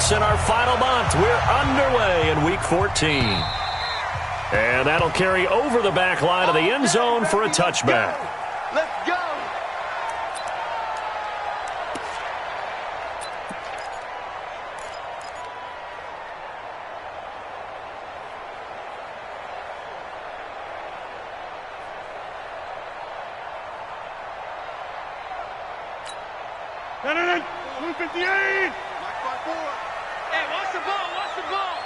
us in our final month. We're underway in Week 14. And that'll carry over the back line of the end zone for a touchback. Let's go. Blue 58. Hey, watch the ball. Watch the ball.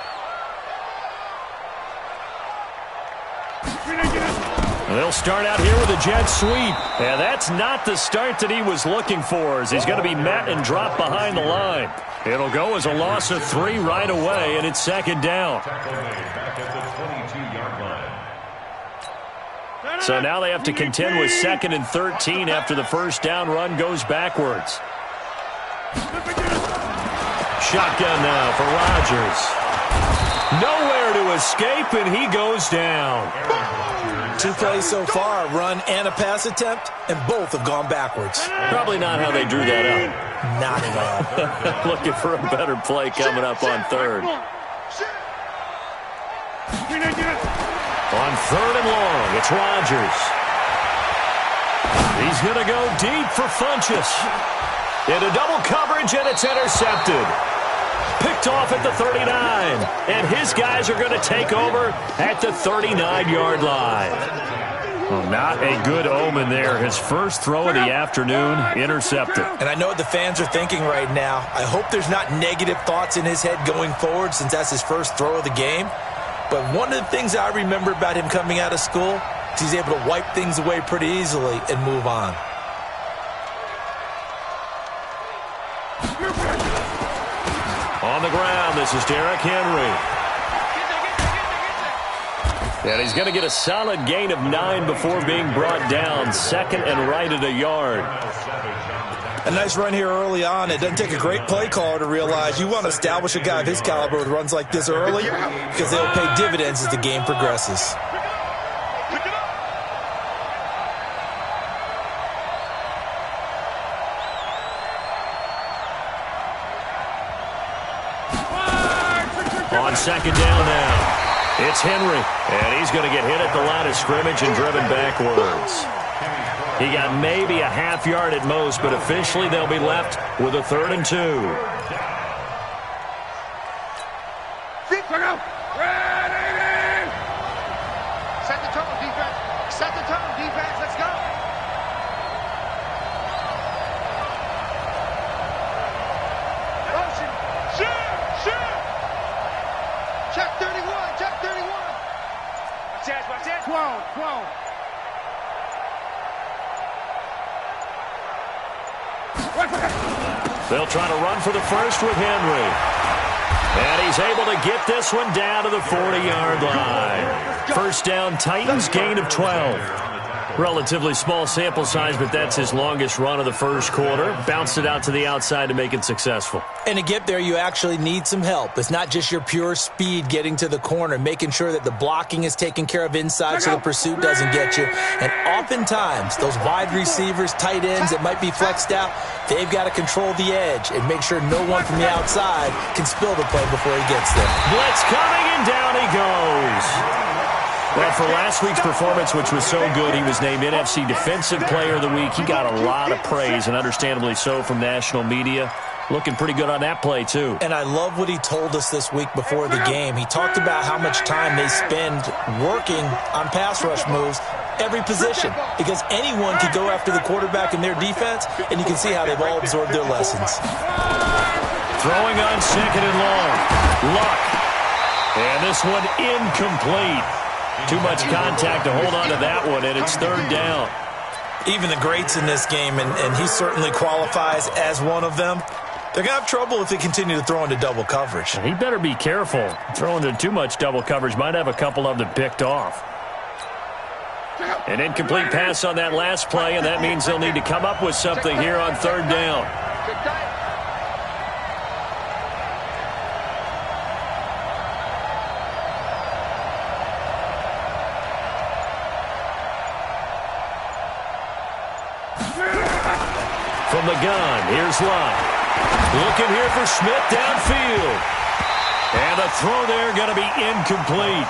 They'll start out here with a jet sweep. And that's not the start that he was looking for, as he's going to be met and dropped behind the line. It'll go as a loss of 3 right away, and it's second down. So now they have to contend with 2nd and 13 after the first down run goes backwards. Shotgun now for Rodgers. Nowhere to escape, and he goes down. 2 plays so far, a run and a pass attempt, and both have gone backwards. Probably not how they drew that up. Not at all. Looking for a better play coming up on 3rd. On 3rd and long, it's Rodgers. He's going to go deep for Funchess. Into double coverage, and it's intercepted. Picked off at the 39. And his guys are going to take over at the 39-yard line. Well, not a good omen there. His first throw of the afternoon, intercepted. And I know what the fans are thinking right now. I hope there's not negative thoughts in his head going forward, since that's his first throw of the game. But one of the things I remember about him coming out of school is he's able to wipe things away pretty easily and move on. On the ground, this is Derrick Henry. And he's going to get a solid gain of 9 before being brought down. 2nd and right at a yard. A nice run here early on. It doesn't take a great play caller to realize you want to establish a guy of his caliber with runs like this early, because they'll pay dividends as the game progresses. On 2nd down now, it's Henry, and he's going to get hit at the line of scrimmage and driven backwards. He got maybe a half yard at most, but officially they'll be left with a 3rd and 2. Set the tone, defense. Set the tone, defense. Let's go. Motion. Shoot. Check 31. Check 31. Watch that. 12. They'll try to run for the first with Henry. And he's able to get this one down to the 40-yard line. First down, Titans, gain of 12. Relatively small sample size, but that's his longest run of the first quarter. Bounced it out to the outside to make it successful. And to get there, you actually need some help. It's not just your pure speed getting to the corner, making sure that the blocking is taken care of inside so the pursuit doesn't get you. And oftentimes, those wide receivers, tight ends that might be flexed out, they've got to control the edge and make sure no one from the outside can spill the play before he gets there. Blitz coming, and down he goes. Well, for last week's performance, which was so good, he was named NFC Defensive Player of the Week. He got a lot of praise, and understandably so, from national media. Looking pretty good on that play, too. And I love what he told us this week before the game. He talked about how much time they spend working on pass rush moves, every position, because anyone could go after the quarterback in their defense, and you can see how they've all absorbed their lessons. Throwing on 2nd and long. Luck. And this one incomplete. Too much contact to hold on to that one, and it's 3rd down. Even the greats in this game, and he certainly qualifies as one of them, they're going to have trouble if they continue to throw into double coverage. He better be careful. Throwing into too much double coverage might have a couple of them picked off. An incomplete pass on that last play, and that means they'll need to come up with something here on 3rd down. From the gun, here's Luck. Looking here for Smith downfield. And the throw there going to be incomplete.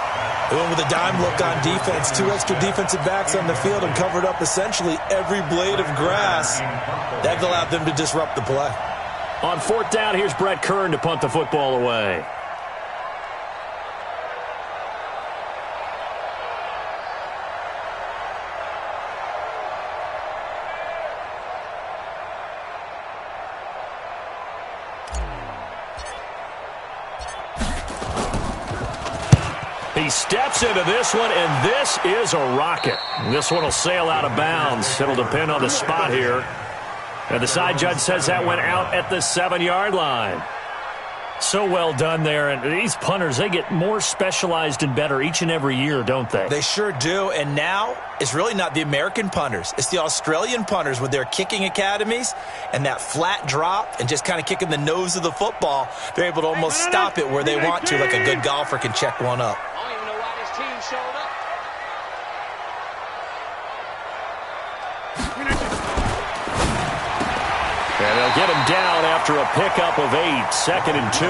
They went with a dime look on defense. 2 extra defensive backs on the field and covered up essentially every blade of grass. That allowed them to disrupt the play. On 4th down, here's Brett Kern to punt the football away. He steps into this one, and this is a rocket. This one will sail out of bounds. It'll depend on the spot here. And the side judge says that went out at the 7-yard line. So well done there. And these punters, they get more specialized and better each and every year, don't they? They sure do. And now it's really not the American punters. It's the Australian punters with their kicking academies and that flat drop and just kind of kicking the nose of the football. They're able to almost stop it where they want to, like a good golfer can check one up. I don't even know why this team showed up. And they'll get him down after a pickup of 8, 2nd and 2.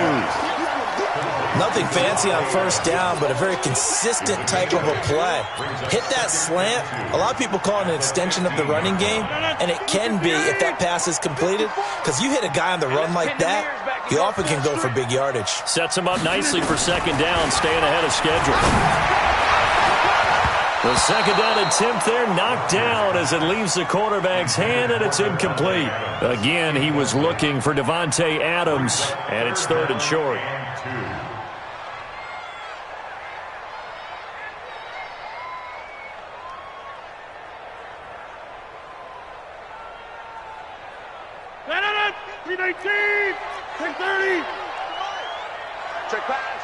Nothing fancy on 1st down, but a very consistent type of a play. Hit that slant. A lot of people call it an extension of the running game, and it can be if that pass is completed, because you hit a guy on the run like that, he often can go for big yardage. Sets him up nicely for 2nd down, staying ahead of schedule. The 2nd down attempt there knocked down as it leaves the quarterback's hand, and it's incomplete. Again, he was looking for Devontae Adams, and it's 3rd and short. Check pass.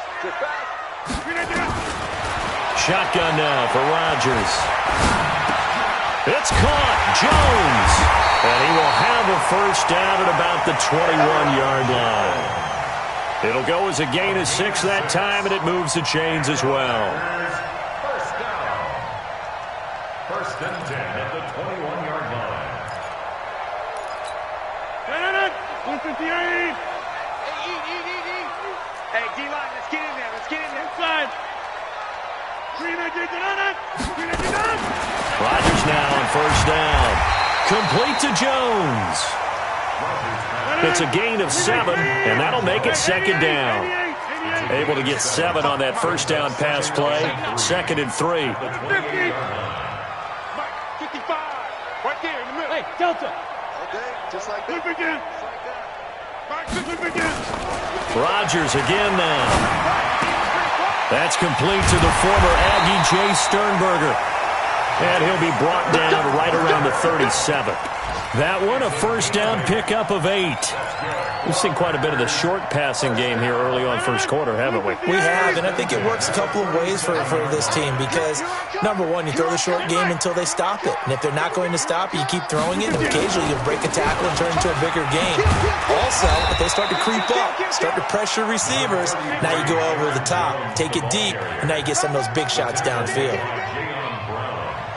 Shotgun now for Rodgers. It's caught. Jones. And he will have a 1st down at about the 21-yard line. It'll go as a gain of 6 that time, and it moves the chains as well. 1st and 10 at the 21-yard line. 158. Hey, D-line, let's get in there. Inside. Rodgers now on 1st down. Complete to Jones. It's a gain of 7, and that'll make it 2nd down. Able to get 7 on that 1st down pass play. 2nd and 3. 55. Right there in the middle. Hey, Delta. Okay, just like that. Flip again. Rodgers again now. That's complete to the former Aggie Jay Sternberger. And he'll be brought down right around the 37. That one, a 1st down pickup of 8. We've seen quite a bit of the short passing game here early on 1st quarter, haven't we? We have, and I think it works a couple of ways for this team because, number one, you throw the short game until they stop it. And if they're not going to stop it, you keep throwing it, and occasionally you'll break a tackle and turn it into a bigger game. Also, if they start to creep up, start to pressure receivers, now you go over the top, take it deep, and now you get some of those big shots downfield.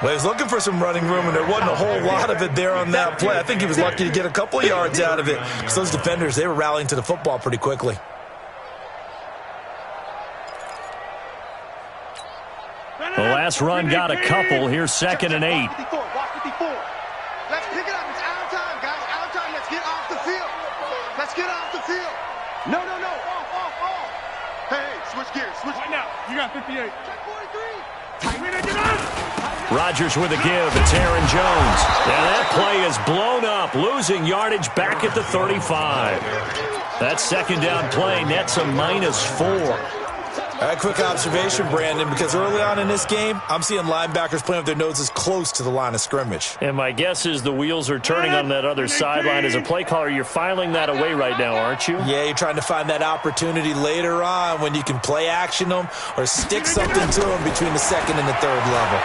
Well, he was looking for some running room, and there wasn't a whole lot of it there on that play. I think he was lucky to get a couple of yards out of it because those defenders, they were rallying to the football pretty quickly. The last run got a couple. Here's 2nd and 8. Let's pick it up. It's out of time, guys. Out of time. Let's get off the field. No. Off. Hey, switch gears. Right now, you got 58. Check 43. Rodgers with a give. It's Aaron Jones. And that play is blown up, losing yardage back at the 35. That 2nd down play nets a -4. All right, quick observation, Brandon, because early on in this game, I'm seeing linebackers playing with their noses close to the line of scrimmage. And my guess is the wheels are turning on that other sideline. As a play caller, you're filing that away right now, aren't you? Yeah, you're trying to find that opportunity later on when you can play action them or stick something to them between the 2nd and the 3rd level.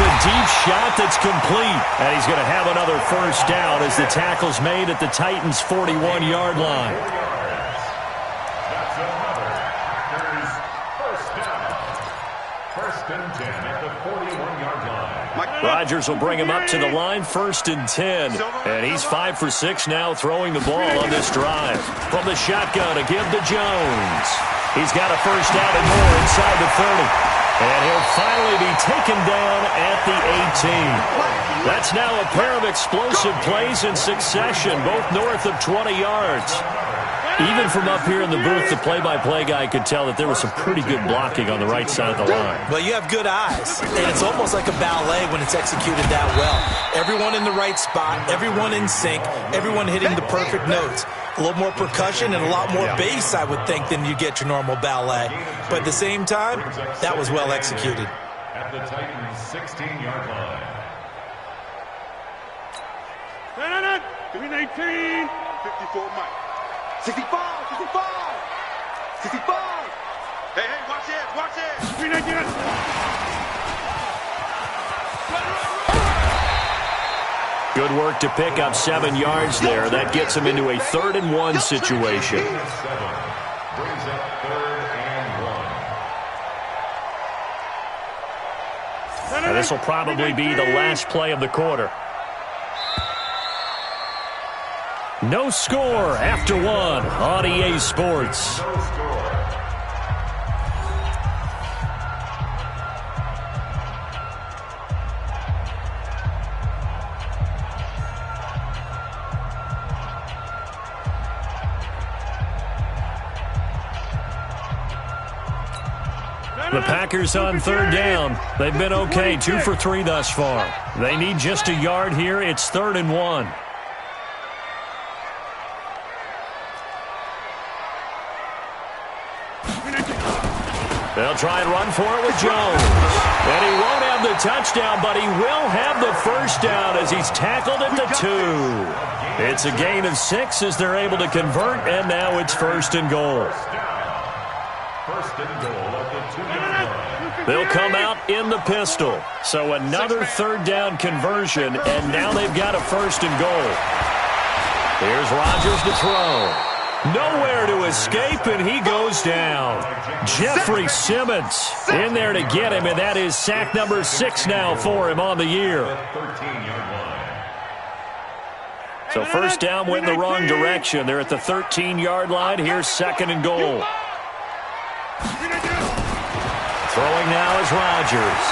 A deep shot that's complete. And he's going to have another 1st down as the tackle's made at the Titans' 41-yard line. That's another Packers 1st down. 1st and 10 at the 41-yard line. Rodgers will bring him up to the line, 1st and 10. And he's 5 for 6 now throwing the ball on this drive. From the shotgun to give to Jones. He's got a first down and more inside the 30. And he'll finally be taken down at the 18. That's now a pair of explosive plays in succession, both north of 20 yards. Even from up here in the booth, the play-by-play guy could tell that there was some pretty good blocking on the right side of the line. Well, you have good eyes, and it's almost like a ballet when it's executed that well. Everyone in the right spot, everyone in sync, everyone hitting the perfect notes. A little more percussion and a lot more bass, I would think, than you get your normal ballet. But at the same time, that was well executed. At the Titans' 16-yard line. Green 18. 54, Mike. 65, 65, 65. Hey, watch it. Green 18. Good work to pick up 7 yards there. That gets him into a 3rd and 1 situation. Brings up 3rd and 1. Now, this will probably be the last play of the quarter. No score after 1 on EA Sports. No score. The Packers on 3rd down. They've been okay, 2 for 3 thus far. They need just a yard here. It's 3rd and 1. They'll try and run for it with Jones. And he won't have the touchdown, but he will have the first down as he's tackled at the 2. It's a gain of 6 as they're able to convert, and now it's 1st and goal. First and goal at the 2-yard line. They'll come out in the pistol. So another 3rd down conversion, and now they've got a 1st and goal. Here's Rodgers to throw. Nowhere to escape, and he goes down. Jeffrey Simmons in there to get him, and that is sack number 6 now for him on the year. 13-yard line. So 1st down went in the wrong direction. They're at the 13-yard line. Here's 2nd and goal. Throwing now is Rodgers.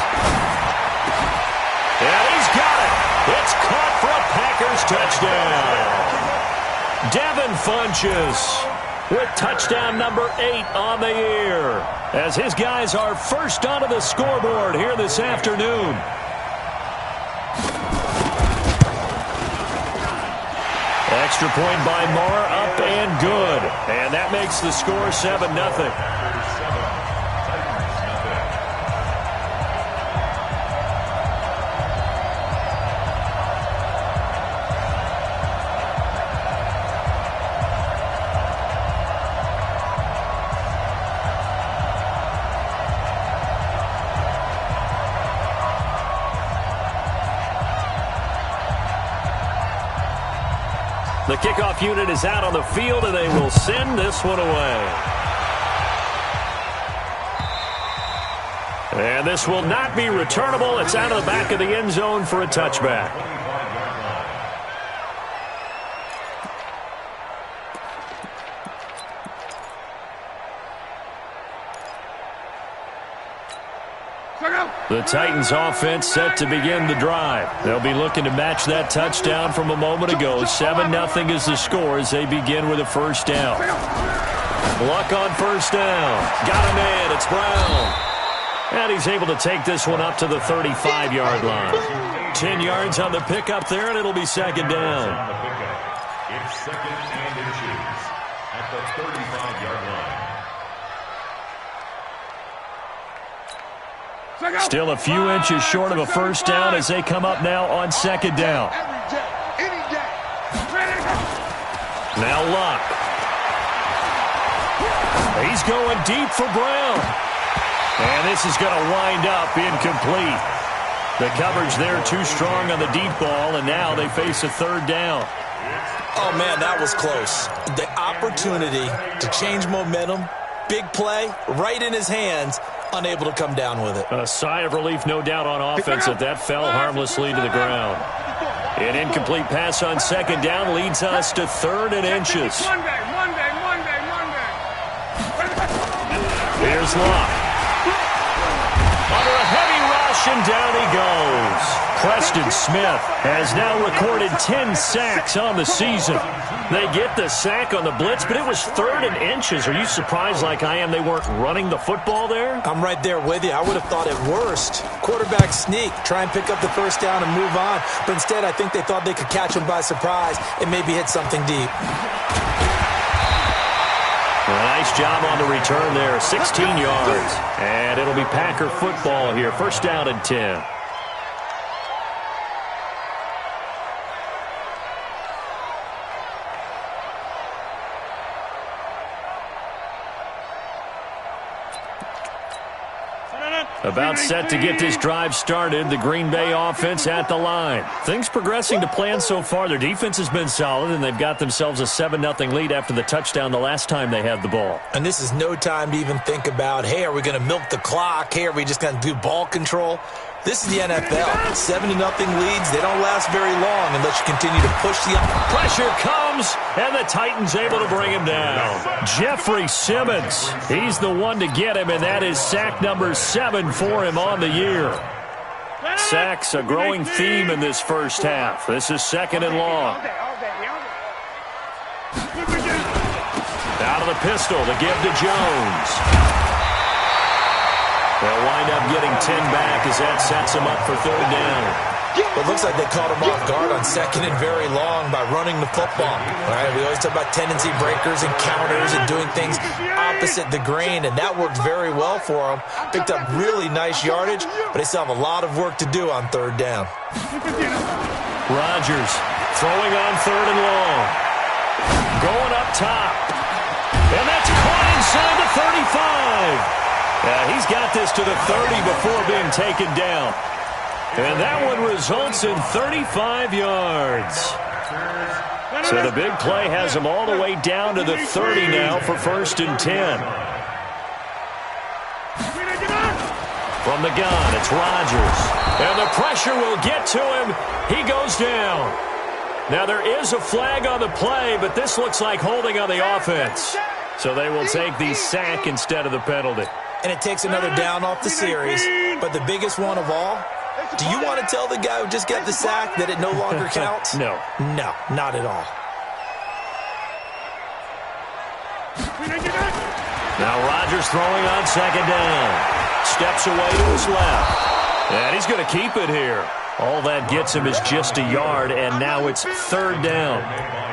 And he's got it. It's caught for a Packers touchdown. Devin Funchess with touchdown number 8 on the year, as his guys are first onto the scoreboard here this afternoon. Extra point by Moore, up and good. And that makes the score 7-0. The kickoff unit is out on the field, and they will send this one away. And this will not be returnable. It's out of the back of the end zone for a touchback. The Titans offense set to begin the drive. They'll be looking to match that touchdown from a moment ago. 7-0 is the score as they begin with a first down. Luck on first down. Got a man. It's Brown. And he's able to take this one up to the 35-yard line. 10 yards on the pickup there, and it'll be 2nd down. It's 2nd and inches at the 35-yard line. Still a few inches short of a first down as they come up now on 2nd down. Now Luck. He's going deep for Brown. And this is going to wind up incomplete. The coverage there too strong on the deep ball, and now they face a 3rd down. Oh, man, that was close. The opportunity to change momentum, big play, right in his hands, unable to come down with it. A sigh of relief, no doubt, on offense that fell harmlessly to the ground. An incomplete pass on second down leads us to 3rd and inches. Monday. Here's Locke. Under a heavy rush, and down he goes. Preston Smith has now recorded 10 sacks on the season. They get the sack on the blitz, but it was 3rd and inches. Are you surprised like I am they weren't running the football there? I'm right there with you. I would have thought at worst, quarterback sneak, try and pick up the first down and move on. But instead, I think they thought they could catch him by surprise and maybe hit something deep. Nice job on the return there, 16 yards. And it'll be Packer football here, 1st down and 10. About set to get this drive started, the Green Bay offense at the line. Things progressing to plan so far. Their defense has been solid, and they've got themselves a 7-0 lead after the touchdown the last time they had the ball. And this is no time to even think about, hey, are we going to milk the clock? Hey, are we just going to do ball control? This is the NFL. 7-0 leads, they don't last very long unless you continue to push the... Pressure comes, and the Titans able to bring him down. Jeffrey Simmons, he's the one to get him, and that is sack number 7 for him on the year. Sacks, a growing theme in this first half. This is 2nd and long. Out of the pistol to give to Jones. They'll wind up getting 10 back as that sets him up for 3rd down. It looks like they caught him off guard on 2nd and very long by running the football. All right, we always talk about tendency breakers and counters and doing things opposite the grain, and that worked very well for them. Picked up really nice yardage, but they still have a lot of work to do on 3rd down. Rodgers throwing on 3rd and long. Going up top. And that's caught inside the 35. He's got this to the 30 before being taken down. And that one results in 35 yards. So the big play has him all the way down to the 30 now for 1st and 10. From the gun, it's Rodgers. And the pressure will get to him. He goes down. Now there is a flag on the play, but this looks like holding on the offense. So they will take the sack instead of the penalty. And it takes another down off the series. But the biggest one of all, do you want to tell the guy who just got the sack that it no longer counts? No. No, not at all. Now Rodgers throwing on 2nd down. Steps away to his left. And he's going to keep it here. All that gets him is just a yard, and now it's 3rd down.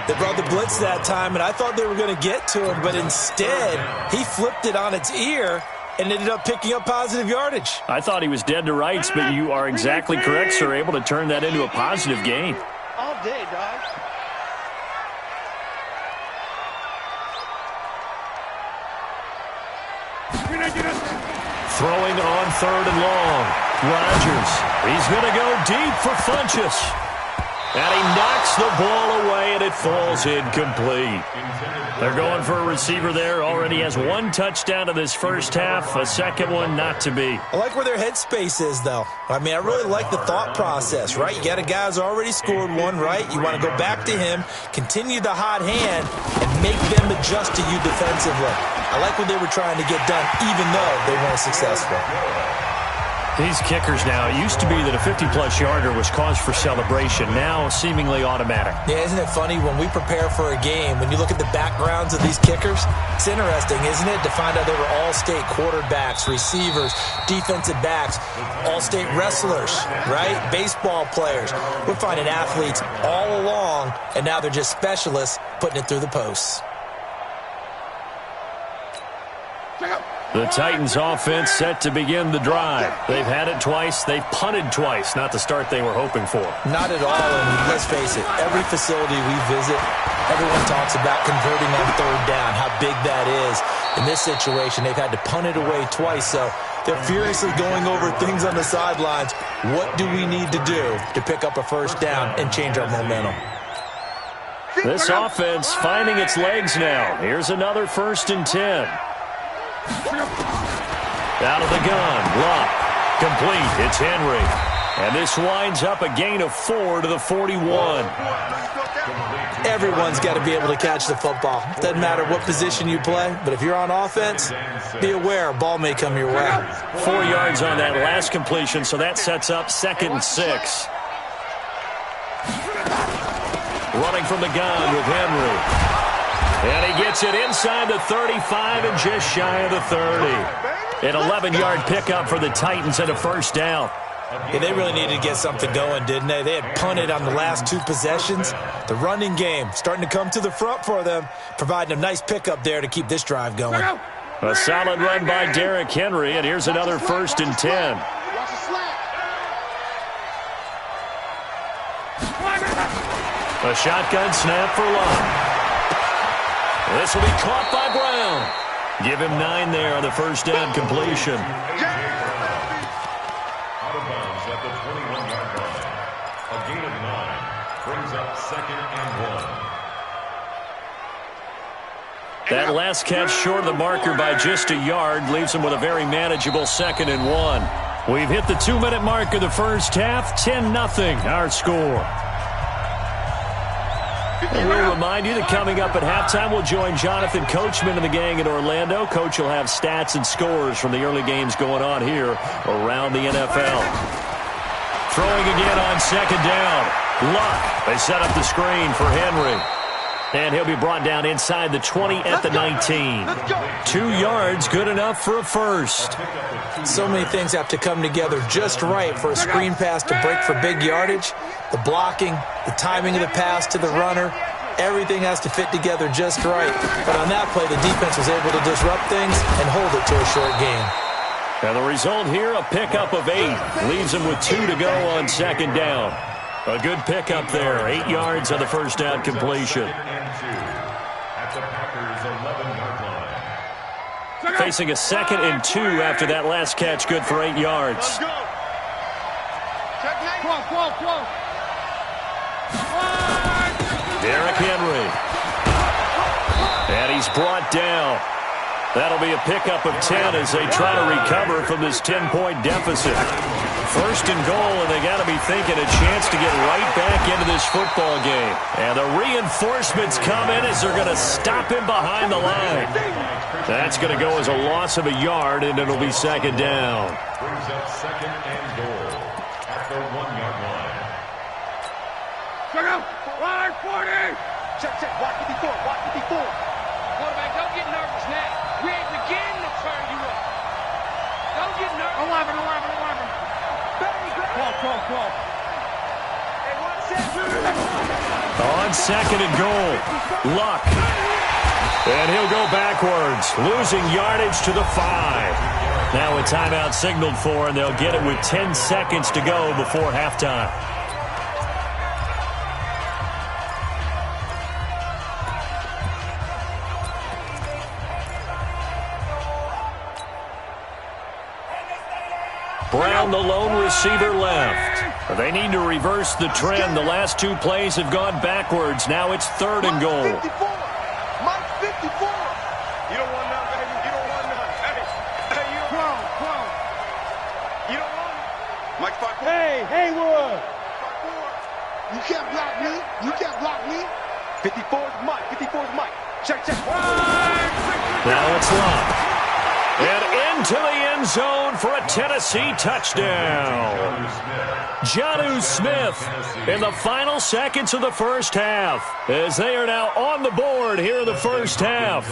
They brought the blitz that time, and I thought they were going to get to him, but instead, he flipped it on its ear and ended up picking up positive yardage. I thought he was dead to rights, but you are exactly correct, sir. Able to turn that into a positive gain. All day, dog. Throwing on 3rd and long. Rodgers, he's going to go deep for Funchess. And he knocks the ball away, and it falls incomplete. They're going for a receiver there. Already has 1 touchdown in this first half. A second one not to be. I like where their headspace is, though. I mean, I really like the thought process, right? You got a guy who's already scored 1, right? You want to go back to him, continue the hot hand, and make them adjust to you defensively. I like what they were trying to get done, even though they weren't successful. These kickers now, it used to be that a 50-plus yarder was cause for celebration. Now, seemingly automatic. Yeah, isn't it funny when we prepare for a game, when you look at the backgrounds of these kickers, it's interesting, isn't it, to find out they were all-state quarterbacks, receivers, defensive backs, all-state wrestlers, right? Baseball players. We're finding athletes all along, and now they're just specialists putting it through the posts. The Titans offense set to begin the drive. They've had it twice. They've punted twice. Not the start they were hoping for. Not at all, and let's face it, every facility we visit, everyone talks about converting on 3rd down, how big that is. In this situation, they've had to punt it away twice, so they're furiously going over things on the sidelines. What do we need to do to pick up a 1st down and change our momentum? This offense finding its legs now. Here's another 1st and 10. Out of the gun, Luck. Complete, it's Henry. And this winds up a gain of 4 to the 41. Everyone's got to be able to catch the football. Doesn't matter what position you play, but if you're on offense, be aware a ball may come your way. 4 yards on that last completion, so that sets up 2nd and 6. Running from the gun with Henry. And he gets it inside the 35 and just shy of the 30. An 11-yard pickup for the Titans and a first down. Yeah, they really needed to get something going, didn't they? They had punted on the last 2 possessions. The running game starting to come to the front for them, providing a nice pickup there to keep this drive going. A solid run by Derrick Henry, and here's another 1st and 10. A shotgun snap for Luck. This will be caught by Brown. Give him 9 there on the first down completion. Out of bounds at the 21-yard line. A gain of 9 brings up 2nd and 1. That last catch short of the marker by just a yard leaves him with a very manageable 2nd and 1. We've hit the 2-minute mark of the first half. 10-0 our score. And we'll remind you that coming up at halftime, we'll join Jonathan Coachman and the gang in Orlando. Coach will have stats and scores from the early games going on here around the NFL. Throwing again on 2nd down. Luck. They set up the screen for Henry. And he'll be brought down inside the 20 at the 19. 2 yards, good enough for a first. So many things have to come together just right for a screen pass to break for big yardage. The blocking, the timing of the pass to the runner, everything has to fit together just right. But on that play, the defense was able to disrupt things and hold it to a short gain. And the result here, a pickup of 8. Leaves him with 2 to go on 2nd down. A good pickup there. 8 yards on the first down completion. At the Packers' 11-yard line. Facing a 2nd and 2 after that last catch, good for 8 yards. Derrick Henry. And he's brought down. That'll be a pickup of 10 as they try to recover from this 10-point deficit. 1st and goal, and they got to be thinking a chance to get right back into this football game. And the reinforcements come in as they're going to stop him behind the line. That's going to go as a loss of a yard, and it'll be 2nd down. Brings up 2nd and goal at the 1-yard line. Check out. Line 40. Check, watch 54, watch 54. Quarterback, don't get nervous now. We ain't beginning to turn you up. Don't get nervous. 11. 12. Hey, On 2nd and goal, Luck. And he'll go backwards, losing yardage to the 5. Now a timeout signaled for, and they'll get it with 10 seconds to go before halftime. Brown, the lone receiver, left. They need to reverse the trend. The last 2 plays have gone backwards. Now it's 3rd and goal. Mike 54. You don't want none, baby. You don't want none. Hey, you don't want none. You don't want it. Mike 54. Hey, Haywood. 54. You can't block me. 54 is Mike. Check. Now it's Luck. And into the end zone for a Tennessee touchdown. Jonnu Smith in the final seconds of the first half, as they are now on the board here in the first half.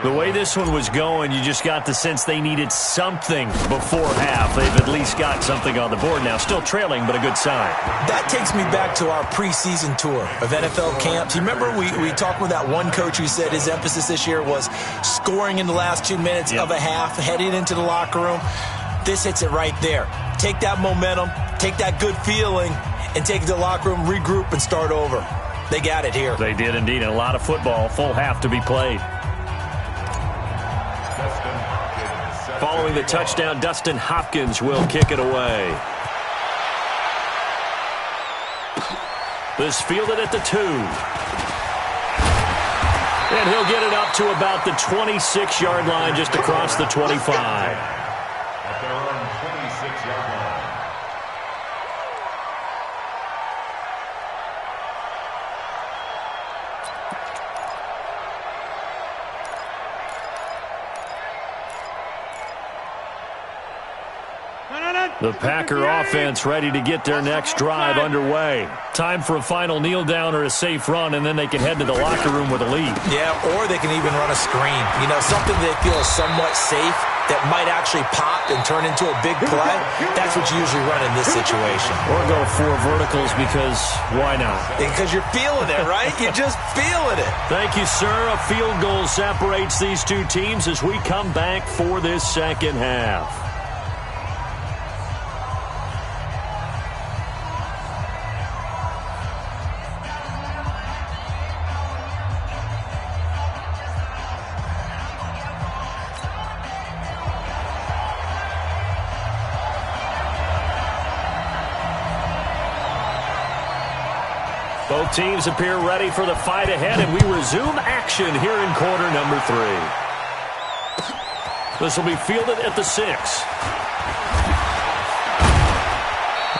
The way this one was going, you just got the sense they needed something before half. They've at least got something on the board now. Still trailing, but a good sign. That takes me back to our preseason tour of NFL camps. You remember we talked with that one coach who said his emphasis this year was scoring in the last 2 minutes of a half, heading into the locker room. This hits it right there. Take that momentum, take that good feeling, and take it to the locker room, regroup, and start over. They got it here. They did indeed. And a lot of football, full half to be played. Following the touchdown, Dustin Hopkins will kick it away. This fielded at the 2. And he'll get it up to about the 26-yard line, just across the 25. 26-yard line. The Packer offense ready to get their next drive underway. Time for a final kneel down or a safe run, and then they can head to the locker room with a lead. Yeah, or they can even run a screen. You know, something they feel is somewhat safe that might actually pop and turn into a big play. That's what you usually run in this situation. Or go 4 verticals because why not? Because you're feeling it, right? You're just feeling it. Thank you, sir. A field goal separates these two teams as we come back for this second half. Both teams appear ready for the fight ahead, and we resume action here in quarter number 3. This will be fielded at the 6.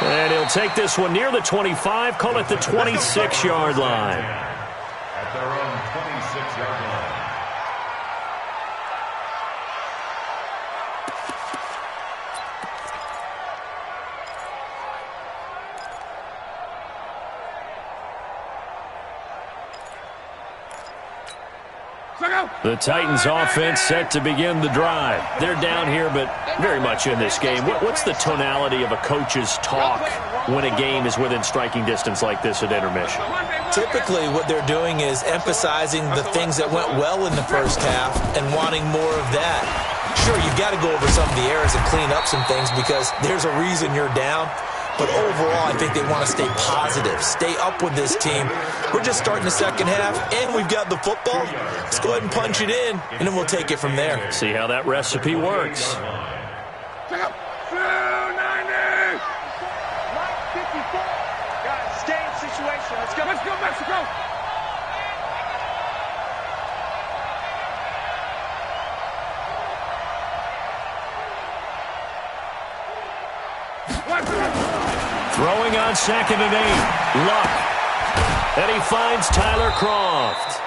And he'll take this one near the 25, call it the 26-yard line. At their own 26-yard line. The Titans offense set to begin the drive. They're down here, but very much in this game. What's the tonality of a coach's talk when a game is within striking distance like this at intermission? Typically, what they're doing is emphasizing the things that went well in the first half and wanting more of that. Sure, you've got to go over some of the errors and clean up some things because there's a reason you're down. But overall, I think they want to stay positive, stay up with this team. We're just starting the second half, and we've got the football. Let's go ahead and punch it in, and then we'll take it from there. See how that recipe works. Guys, stay in situation. Let's go. Let's go, Mexico. Throwing on 2nd and 8. Luck. And he finds Tyler Croft.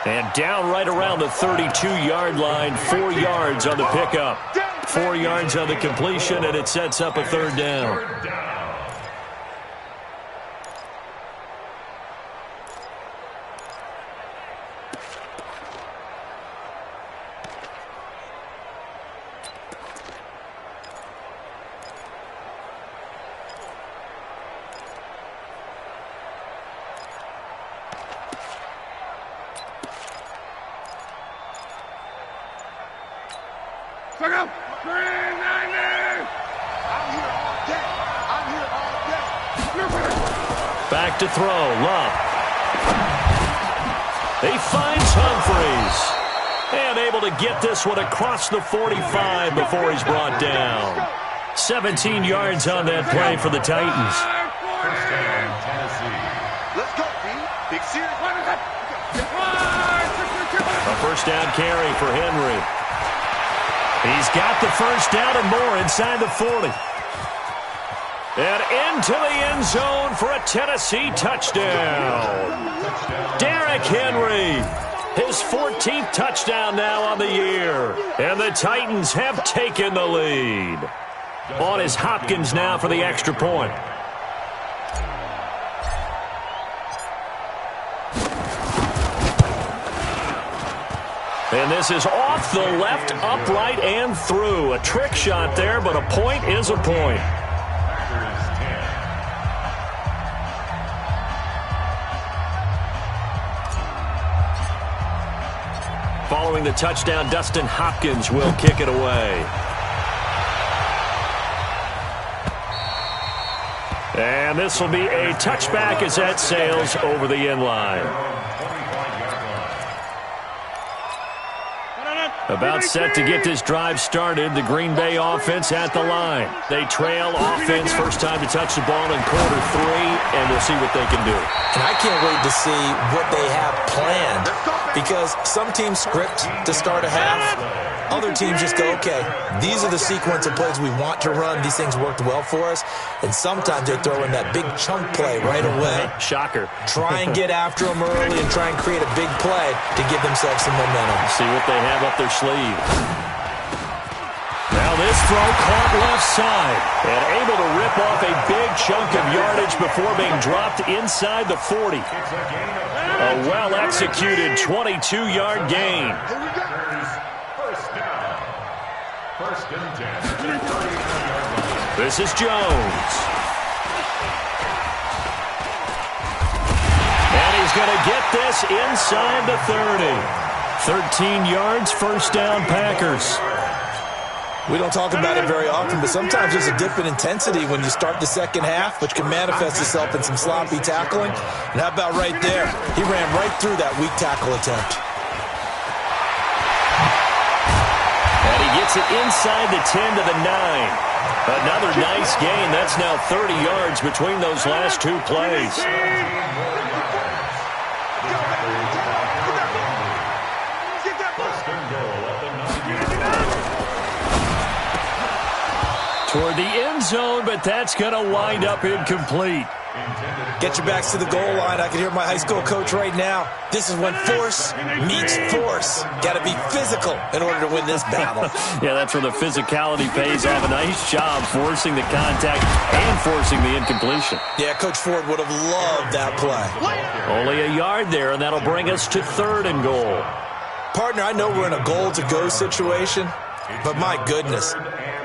And down right around the 32-yard line. 4 yards on the pickup. 4 yards on the completion, and it sets up a 3rd down. Back to throw. Love. He finds Humphreys. And able to get this one across the 45 before he's brought down. 17 yards on that play for the Titans. First down, Tennessee. Let's go, B. Big series. A first down carry for Henry. He's got the first down and more inside the 40. And into the end zone for a Tennessee touchdown. Derrick Henry, his 14th touchdown now on the year. And the Titans have taken the lead. On is Hopkins now for the extra point. And this is off the left, upright, and through. A trick shot there, but a point is a point. Following the touchdown, Dustin Hopkins will kick it away. And this will be a touchback as that sails over the end line. About set to get this drive started. The Green Bay offense at the line. They trail offense, first time to touch the ball in quarter 3, and we'll see what they can do. And I can't wait to see what they have planned. because some teams script to start a half. Other teams just go, okay, these are the sequence of plays we want to run. These things worked well for us. And sometimes they throw in that big chunk play right away. Shocker. Try and get after them early and try and create a big play to give themselves some momentum. See what they have up their sleeve. Now this throw caught left side and able to rip off a big chunk of yardage before being dropped inside the 40. A well-executed 22-yard gain. First and 10. This is Jones. And he's going to get this inside the 30. 13 yards, first down, Packers. We don't talk about it very often, but sometimes there's a dip in intensity when you start the second half, which can manifest itself in some sloppy tackling. And how about right there? He ran right through that weak tackle attempt. And he gets it inside the 10 to the 9. Another nice gain. That's now 30 yards between those last two plays. Toward the end zone, but that's going to wind up incomplete. Get your backs to the goal line. I can hear my high school coach right now. This is when force meets force. Got to be physical in order to win this battle. Yeah, that's where the physicality pays off. A nice job forcing the contact and forcing the incompletion. Yeah, Coach Ford would have loved that play. Only a yard there, and that'll bring us to 3rd and goal. Partner, I know we're in a goal-to-go situation, but my goodness.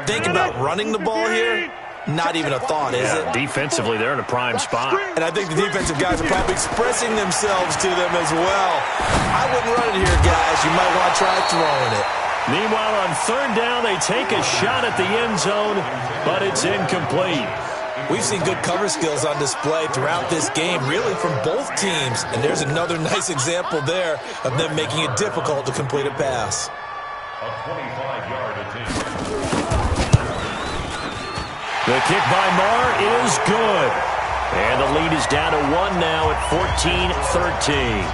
Think about running the ball here. Not even a thought, is it? Defensively, they're in a prime spot. And I think the defensive guys are probably expressing themselves to them as well. I wouldn't run it here, guys. You might want to try throwing it. Meanwhile, on 3rd down, they take a shot at the end zone, but it's incomplete. We've seen good cover skills on display throughout this game, really from both teams. And there's another nice example there of them making it difficult to complete a pass. A 25-yard attempt. The kick by Marr is good. And the lead is down to 1 now at 14-13.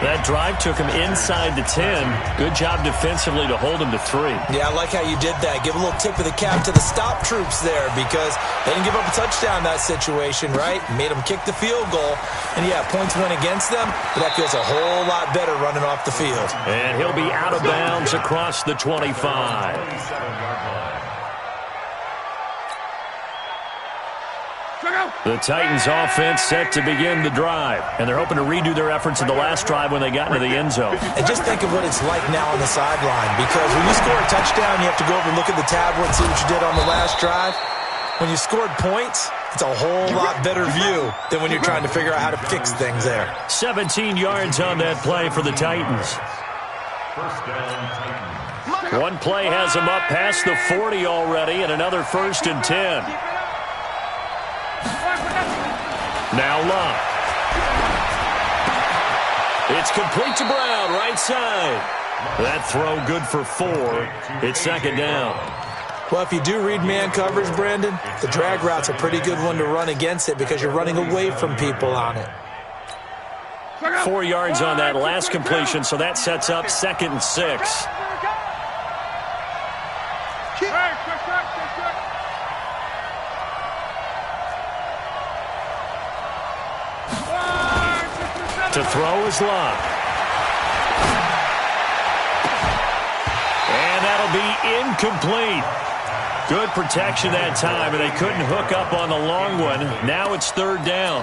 That drive took him inside the 10. Good job defensively to hold him to 3. Yeah, I like how you did that. Give a little tip of the cap to the stop troops there because they didn't give up a touchdown in that situation, right? Made them kick the field goal. And, yeah, points went against them, but that feels a whole lot better running off the field. And he'll be out of bounds across the 25. The Titans offense set to begin the drive, and they're hoping to redo their efforts in the last drive when they got into the end zone. And just think of what it's like now on the sideline, because when you score a touchdown, you have to go over and look at the tablet and see what you did on the last drive. When you scored points, it's a whole lot better view than when you're trying to figure out how to fix things there. 17 yards on that play for the Titans. First down, Titans. One play has them up past the 40 already, and another 1st and 10. Now Love. It's complete to Brown, right side. That throw good for 4. It's 2nd down. Well, if you do read man coverage, Brandon, the drag route's a pretty good one to run against it because you're running away from people on it. 4 yards on that last completion, so that sets up 2nd and 6. To throw is Love. And that'll be incomplete. Good protection that time, and they couldn't hook up on the long one. Now it's 3rd down.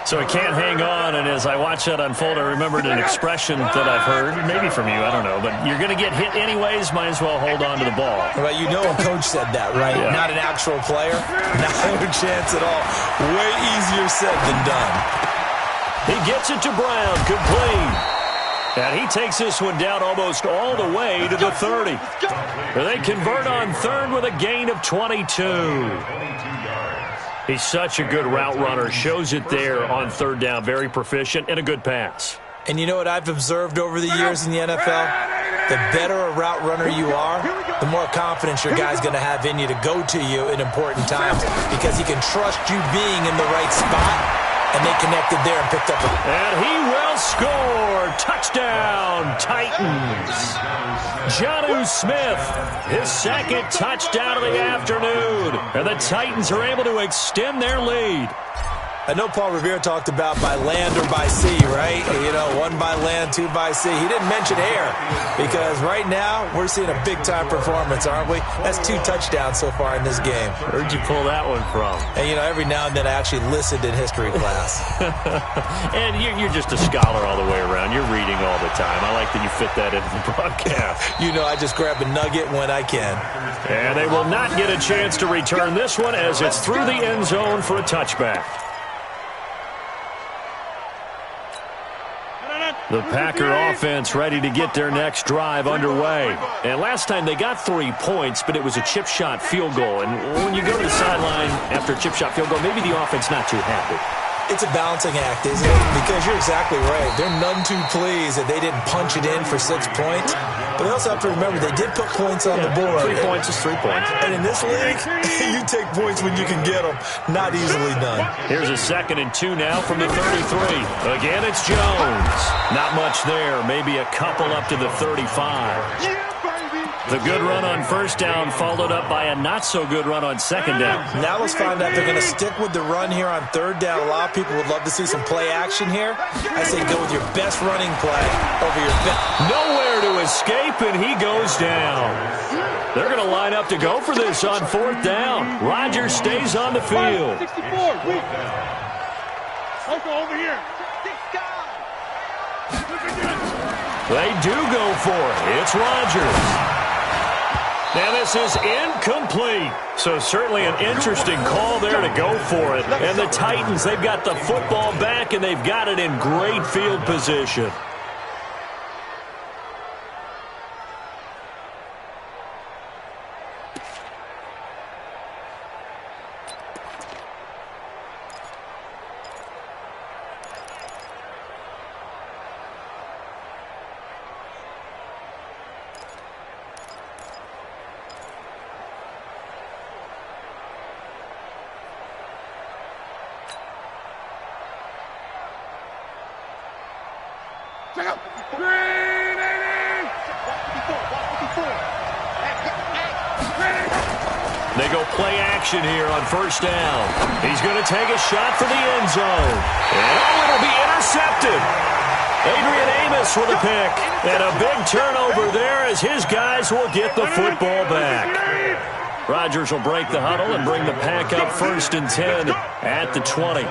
So it can't hang on, and as I watch that unfold, I remembered an expression that I've heard, maybe from you, I don't know, but you're going to get hit anyways, might as well hold on to the ball. Right, you know a coach said that, right? Yeah. Not an actual player. Not a chance at all. Way easier said than done. He gets it to Brown, complete. And he takes this one down almost all the way to the 30. They convert on 3rd with a gain of 22. He's such a good route runner. Shows it there on 3rd down. Very proficient and a good pass. And you know what I've observed over the years in the NFL? The better a route runner you are, the more confidence your guy's going to have in you to go to you in important times because he can trust you being in the right spot and and they connected there and picked up a... And he will score. Touchdown, Titans. Jonnu Smith, his second touchdown of the afternoon. And the Titans are able to extend their lead. I know Paul Rbbr talked about by land or by sea, right? You know, one by land, two by sea. He didn't mention air because right now we're seeing a big-time performance, aren't we? That's 2 touchdowns so far in this game. Where'd you pull that one from? And, you know, every now and then I actually listened in history class. And you're just a scholar all the way around. You're reading all the time. I like that you fit that into the broadcast. You know, I just grab a nugget when I can. And they will not get a chance to return this one as it's through the end zone for a touchback. The Packer offense ready to get their next drive underway. And last time they got 3 points, but it was a chip shot field goal. And when you go to the sideline after a chip shot field goal, maybe the offense not too happy. It's a balancing act, isn't it? Because you're exactly right. They're none too pleased that they didn't punch it in for 6 points. But they also have to remember they did put points on the board. 3 points is 3 points. And in this league, you take points when you can get them. Not easily done. Here's a 2nd and 2 now from the 33. Again, it's Jones. Not much there. Maybe a couple up to the 35. The good run on first down followed up by a not-so-good run on second down. Now let's find out if they're going to stick with the run here on third down. A lot of people would love to see some play action here. I say go with your best running play over your best. Nowhere to escape, and he goes down. They're going to line up to go for this on 4th down. Rodgers stays on the field. 64. Over here. They do go for it. It's Rodgers. Now this is incomplete. So certainly an interesting call there to go for it. And the Titans, they've got the football back, and they've got it in great field position. Check out. 384. They go play action here on first down. He's going to take a shot for the end zone. And it'll be intercepted. Adrian Amos with a pick. And a big turnover there as his guys will get the football back. Rodgers will break the huddle and bring the pack up 1st and 10 at the 20.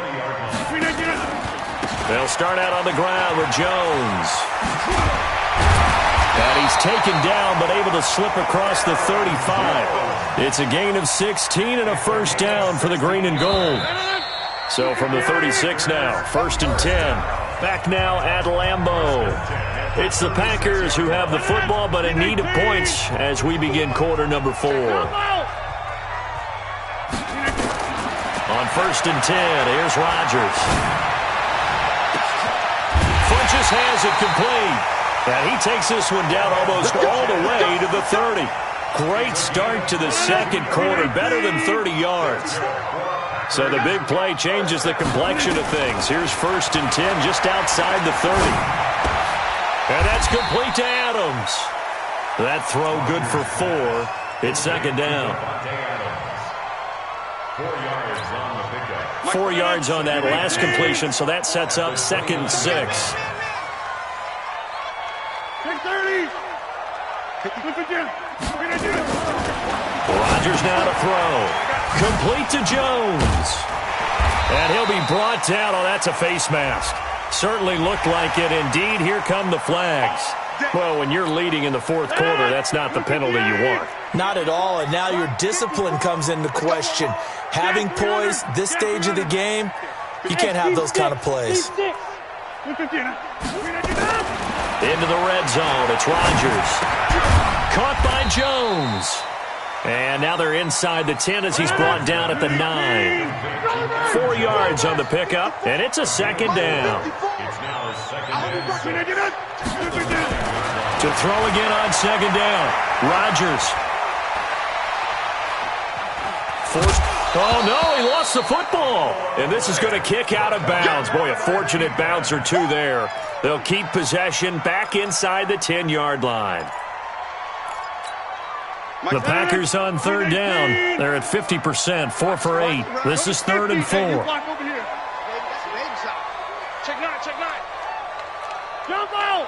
They'll start out on the ground with Jones. And he's taken down but able to slip across the 35. It's a gain of 16 and a first down for the green and gold. So from the 36 now, 1st and 10. Back now at Lambeau. It's the Packers who have the football but in need of points as we begin quarter number 4. On 1st and 10, here's Rodgers. Funches has it complete. And he takes this one down almost all the way to the 30. Great start to the second quarter, better than 30 yards. So the big play changes the complexion of things. Here's 1st and 10 just outside the 30. And that's complete to Adams. That throw good for 4. It's 2nd down. 4 yards on that last completion, so that sets up 2nd and 6. 630. Rodgers now to throw. Complete to Jones. And he'll be brought down. Oh, that's a face mask. Certainly looked like it. Indeed, here come the flags. Well, when you're leading in the 4th quarter, that's not the penalty you want. Not at all, and now your discipline comes into question. Having poise this stage of the game, you can't have those kind of plays. Into the red zone, it's Rodgers. Caught by Jones. And now they're inside the 10 as he's brought down at the 9. 4 yards on the pickup, and it's a 2nd down. To throw again on 2nd down. Rodgers. Oh, no, he lost the football. And this is going to kick out of bounds. Boy, a fortunate bounce or two there. They'll keep possession back inside the 10-yard line. The Packers on third down. They're at 50%, 4 for 8. This is 3rd and 4. Check nine. Jump out!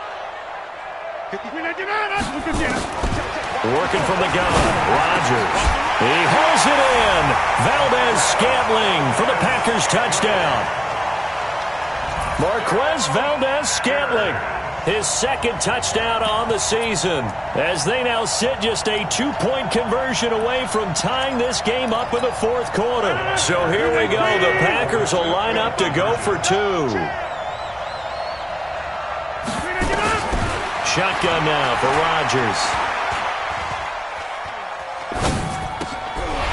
Working from the gun, Rodgers. He hauls it in. Valdez-Scantling for the Packers touchdown. Marquez Valdez-Scantling, his 2nd touchdown on the season, as they now sit just a 2-point conversion away from tying this game up in the 4th quarter. So here we go. The Packers will line up to go for 2. Shotgun now for Rodgers.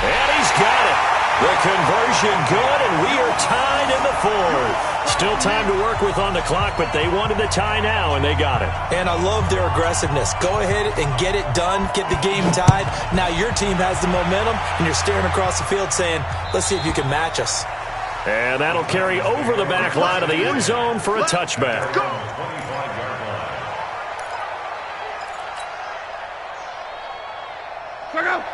And he's got it. The conversion good, and we are tied in the 4th. Still time to work with on the clock, but they wanted the tie now, and they got it. And I love their aggressiveness. Go ahead and get it done. Get the game tied. Now your team has the momentum, and you're staring across the field saying, let's see if you can match us. And that'll carry over the back line of the end zone for a touchback.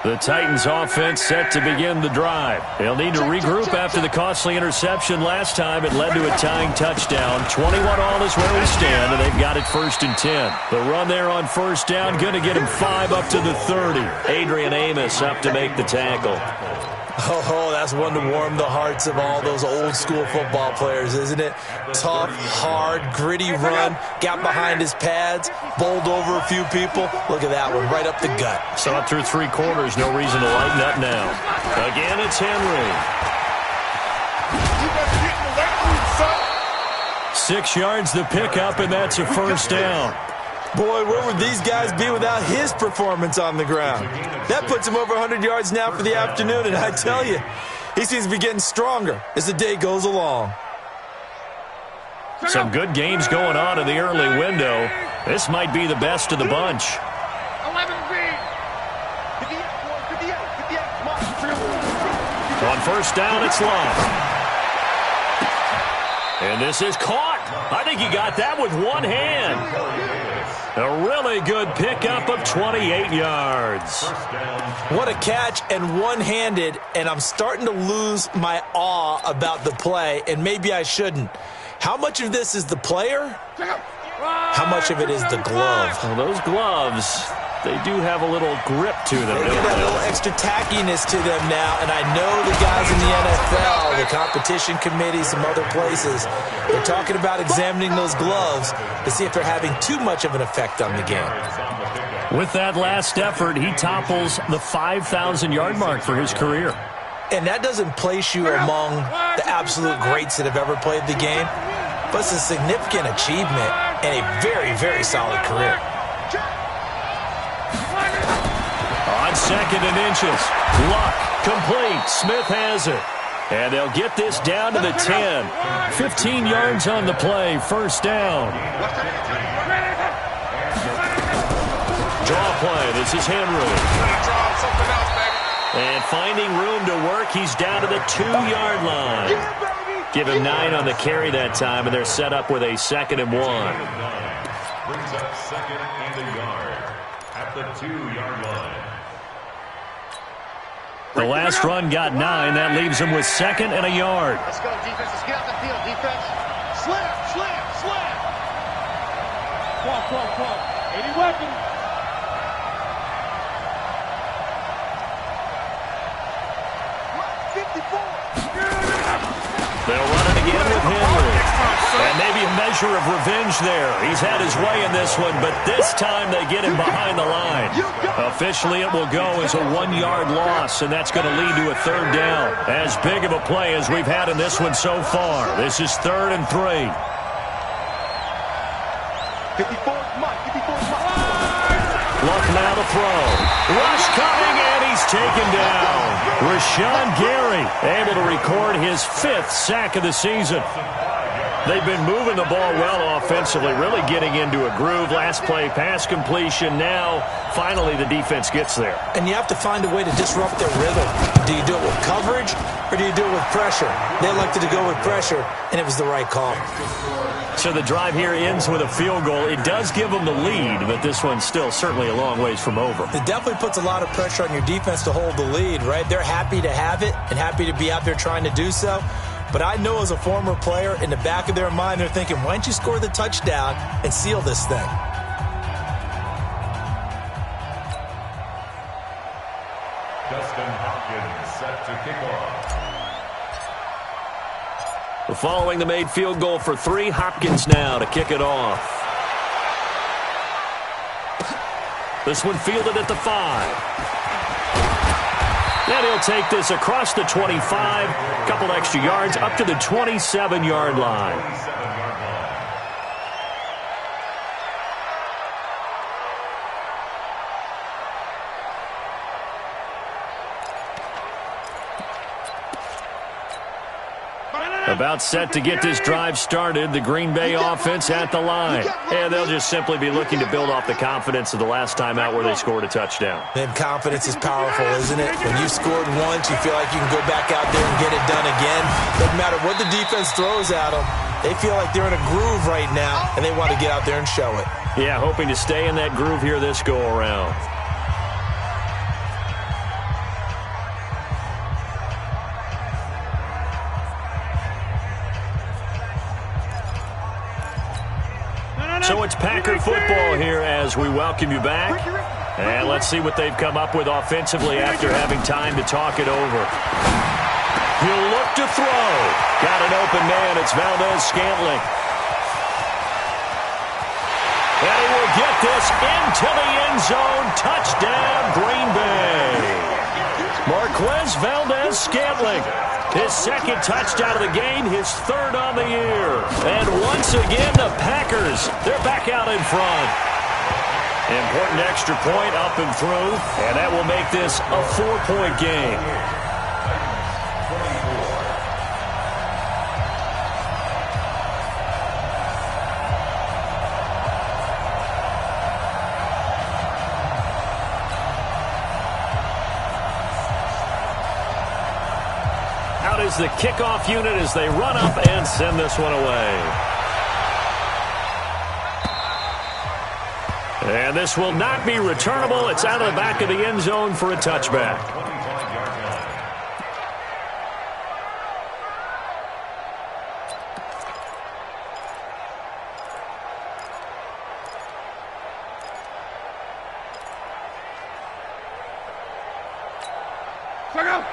The Titans offense set to begin the drive. They'll need to regroup after the costly interception last time. It led to a tying touchdown. 21-all is where we stand, and they've got it 1st and 10. The run there on 1st down, going to get him 5 up to the 30. Adrian Amos up to make the tackle. Oh, that's one to warm the hearts of all those old-school football players, isn't it? Tough, hard, gritty run, got behind his pads, bowled over a few people. Look at that one, right up the gut. Saw it through 3 quarters, no reason to lighten up now. Again, it's Henry. 6 yards the pickup, and that's a 1st down. Boy, where would these guys be without his performance on the ground? That puts him over 100 yards now for the afternoon, and I tell you, he seems to be getting stronger as the day goes along. Some good games going on in the early window. This might be the best of the bunch. 11-3. On 1st down, it's Love. And this is caught. I think he got that with one hand. A really good pickup of 28 yards. What a catch, and one-handed, and I'm starting to lose my awe about the play, and maybe I shouldn't. How much of this is the player? How much of it is the glove? Well, those gloves, they do have a little grip to them. They got a little extra tackiness to them now, and I know the guys in the NFL, the competition committee, some other places, they're talking about examining those gloves to see if they're having too much of an effect on the game. With that last effort, he topples the 5,000-yard mark for his career. And that doesn't place you among the absolute greats that have ever played the game, but it's a significant achievement and a very, very solid career. On 2nd and inches, Luck, complete, Smith has it. And they'll get this down to the 10. 15 yards on the play, 1st down. Draw play, this is Henry. And finding room to work, he's down to the 2-yard line. Give him 9 on the carry that time, and they're set up with a 2nd and 1. Brings up 2nd and a yard at the 2-yard line. The last run got 9. That leaves him with 2nd and a yard. Let's go, defense. Let's get out the field, defense. Slam. Come. Any weapon. They'll run it again with Henry. And maybe a measure of revenge there. He's had his way in this one, but this time they get him behind the line. Officially, it will go as a 1-yard loss, and that's going to lead to a 3rd down. As big of a play as we've had in this one so far. This is 3rd and 3. 54, Mike. Luck now to throw. Rush coming, and he's taken down. Rashawn Gary able to record his 5th sack of the season. They've been moving the ball well offensively, really getting into a groove. Last play, pass completion. Now, finally, the defense gets there. And you have to find a way to disrupt their rhythm. Do you do it with coverage, or do you do it with pressure? They elected to go with pressure, and it was the right call. So the drive here ends with a field goal. It does give them the lead, but this one's still certainly a long ways from over. It definitely puts a lot of pressure on your defense to hold the lead, right? They're happy to have it and happy to be out there trying to do so. But I know as a former player, in the back of their mind, they're thinking, why don't you score the touchdown and seal this thing? Dustin Hopkins set to kick off. Following the made field goal for 3, Hopkins now to kick it off. This one fielded at the 5. And he'll take this across the 25, a couple extra yards, up to the 27-yard line. About set to get this drive started, the Green Bay offense at the line. And they'll just simply be looking to build off the confidence of the last time out where they scored a touchdown. And confidence is powerful, isn't it? When you've scored once, you feel like you can go back out there and get it done again. Doesn't matter what the defense throws at them. They feel like they're in a groove right now, and they want to get out there and show it. Yeah, hoping to stay in that groove here this go-around. So it's Packer football here as we welcome you back. And let's see what they've come up with offensively after having time to talk it over. He'll look to throw. Got an open man. It's Valdez-Scantling. And he will get this into the end zone. Touchdown, Green Bay. Marquez Valdez-Scantling. His second touchdown of the game, his third on the year. And once again, the Packers, they're back out in front. Important extra point up and through, and that will make this a 4-point game. Is the kickoff unit as they run up and send this one away. And this will not be returnable. It's out of the back of the end zone for a touchback.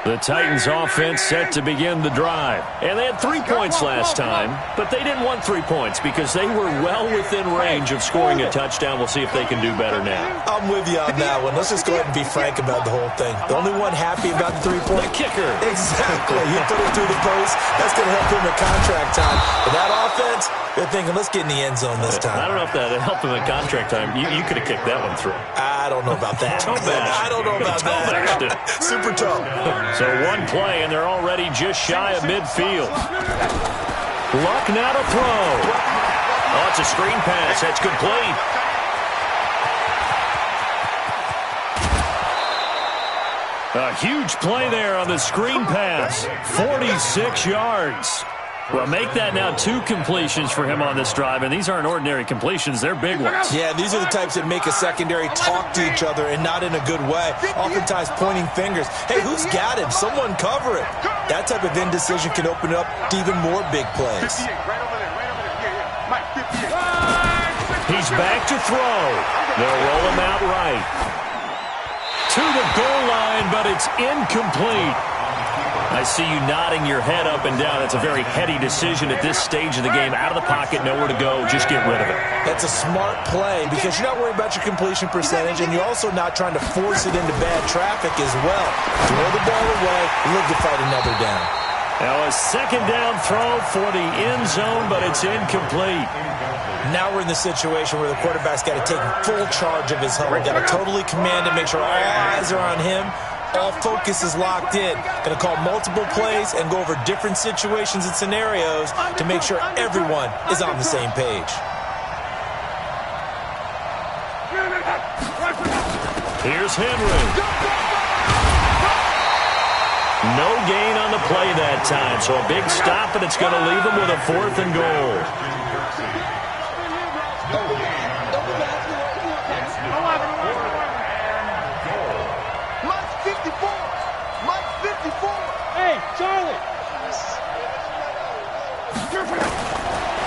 The Titans offense set to begin the drive. And they had 3 points last time, but they didn't want 3 points because they were well within range of scoring a touchdown. We'll see if they can do better now. I'm with you on that one. Let's just go ahead and be frank about the whole thing. The only one happy about the 3-point. The kicker. Exactly. He put it through the post. That's going to help him at contract time. But that offense, they're thinking, let's get in the end zone this time. I don't know if that helped him at contract time. You could have kicked that one through. I don't know about that. I don't know about that. Super toe. So one play, and they're already just shy of midfield. Luck now to throw. Oh, it's a screen pass. That's complete. A huge play there on the screen pass. 46 yards. Well, make that now 2 completions for him on this drive, and these aren't ordinary completions. They're big ones. Yeah, these are the types that make a secondary talk to each other and not in a good way, oftentimes pointing fingers. Hey, who's got him? Someone cover it. That type of indecision can open up to even more big plays. He's back to throw. They'll roll him out right. To the goal line, but it's incomplete. I see you nodding your head up and down. That's a very heady decision at this stage of the game. Out of the pocket, nowhere to go. Just get rid of it. That's a smart play because you're not worried about your completion percentage, and you're also not trying to force it into bad traffic as well. Throw the ball away, live to fight another down. Now a second down throw for the end zone, but it's incomplete. Now we're in the situation where the quarterback's got to take full charge of his huddle. Got to totally command it, make sure all eyes are on him. All focus is locked in. Going to call multiple plays and go over different situations and scenarios to make sure everyone is on the same page. Here's Henry. No gain on the play that time, so a big stop, and it's going to leave them with a 4th and goal. Mike's 54. Mike's 54. Hey, Charlie.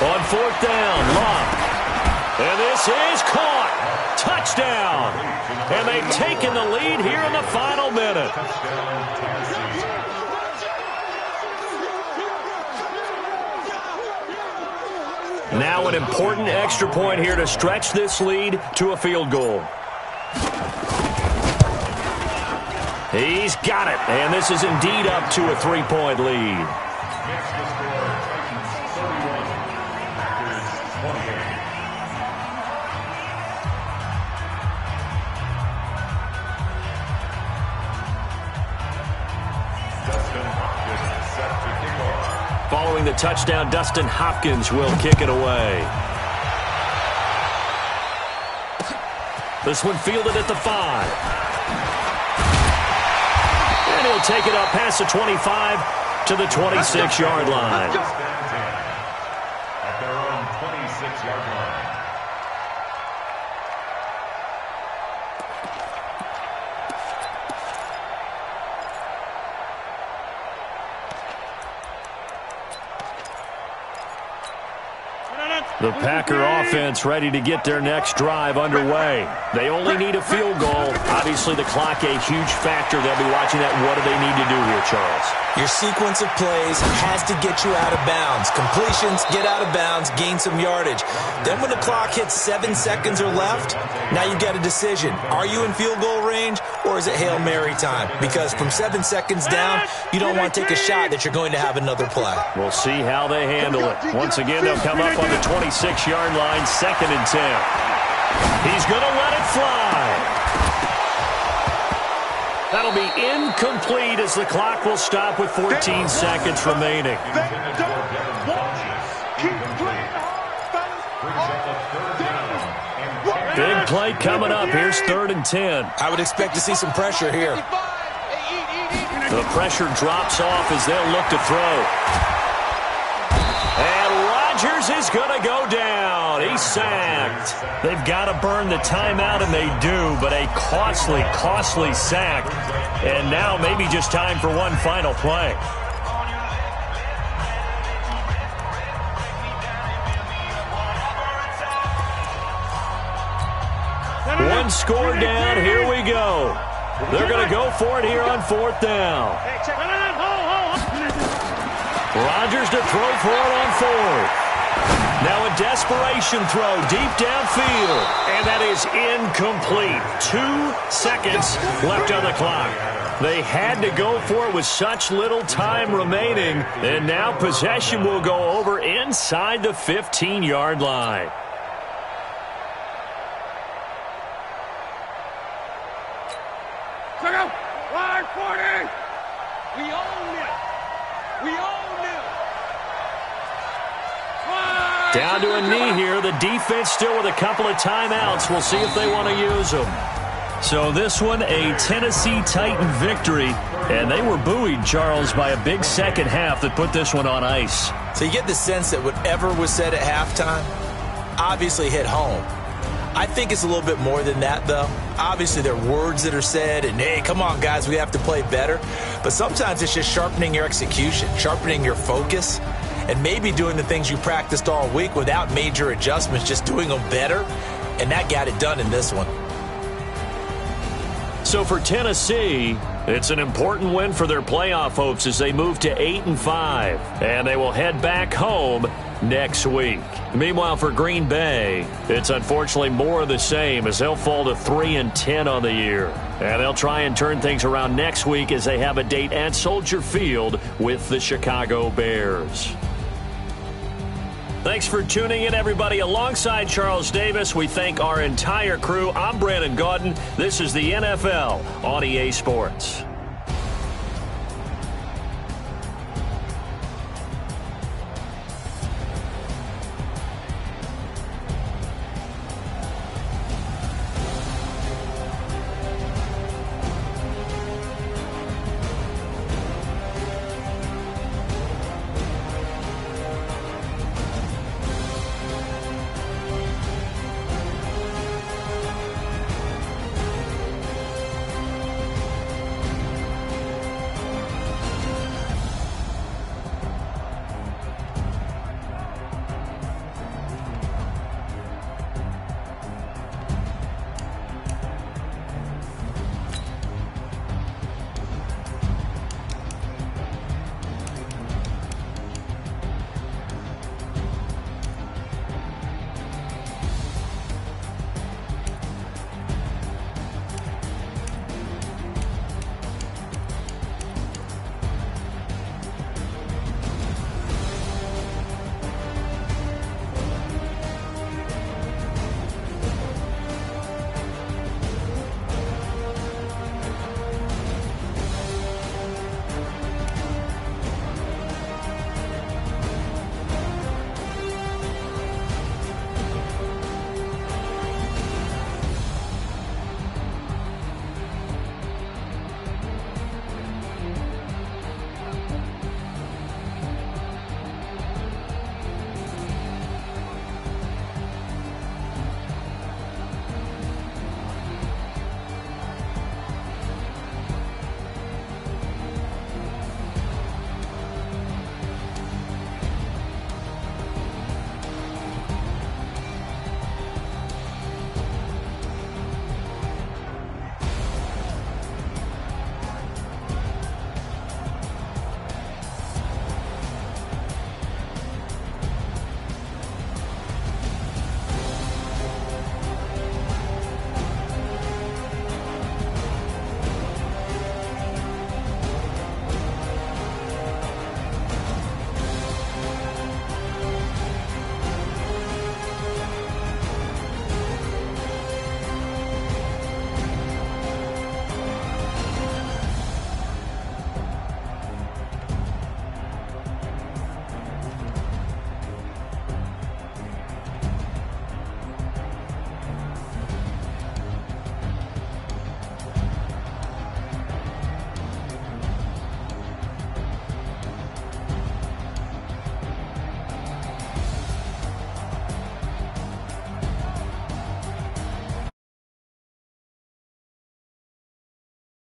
On 4th down, Locke. And this is caught. Touchdown. And they've taken the lead here in the final minute. Now an important extra point here to stretch this lead to a field goal. He's got it, and this is indeed up to a 3-point lead. Following the touchdown, Dustin Hopkins will kick it away. This one fielded at the 5. And he'll take it up past the 25 to the 26-yard line. At their own 26-yard line. The Packer offense ready to get their next drive underway. They only need a field goal. Obviously, the clock a huge factor. They'll be watching that. What do they need to do here, Charles? Your sequence of plays has to get you out of bounds. Completions, get out of bounds, gain some yardage. Then when the clock hits 7 seconds or left, now you get a decision. Are you in field goal range, or is it Hail Mary time? Because from 7 seconds down, you don't want to take a shot that you're going to have another play. We'll see how they handle it. Once again, they'll come up on the 26-yard line, 2nd and 10. He's going to let it fly. That'll be incomplete as the clock will stop with 14 seconds remaining. Big play coming up. Here's 3rd and 10. I would expect to see some pressure here. The pressure drops off as they'll look to throw. And Rodgers is going to go down. He's sacked. They've got to burn the timeout, and they do, but a costly, costly sack. And now maybe just time for one final play. One score down. Here we go. They're going to go for it here on 4th down. Rodgers to throw for it on 4th. Now a desperation throw deep downfield. And that is incomplete. 2 seconds left on the clock. They had to go for it with such little time remaining. And now possession will go over inside the 15-yard line. Line 40. We own it. We own it. Down to a knee here. The defense still with a couple of timeouts. We'll see if they want to use them. So this one, a Tennessee Titan victory. And they were buoyed, Charles, by a big second half that put this one on ice. So you get the sense that whatever was said at halftime obviously hit home. I think it's a little bit more than that, though. Obviously, there are words that are said, and, hey, come on, guys, we have to play better. But sometimes it's just sharpening your execution, sharpening your focus, and maybe doing the things you practiced all week without major adjustments, just doing them better. And that got it done in this one. So for Tennessee, it's an important win for their playoff hopes as they move to 8-5. And they will head back home next week. Meanwhile, for Green Bay, it's unfortunately more of the same as they'll fall to 3-10 on the year. And they'll try and turn things around next week as they have a date at Soldier Field with the Chicago Bears. Thanks for tuning in, everybody. Alongside Charles Davis, we thank our entire crew. I'm Brandon Gaudin. This is the NFL on EA Sports.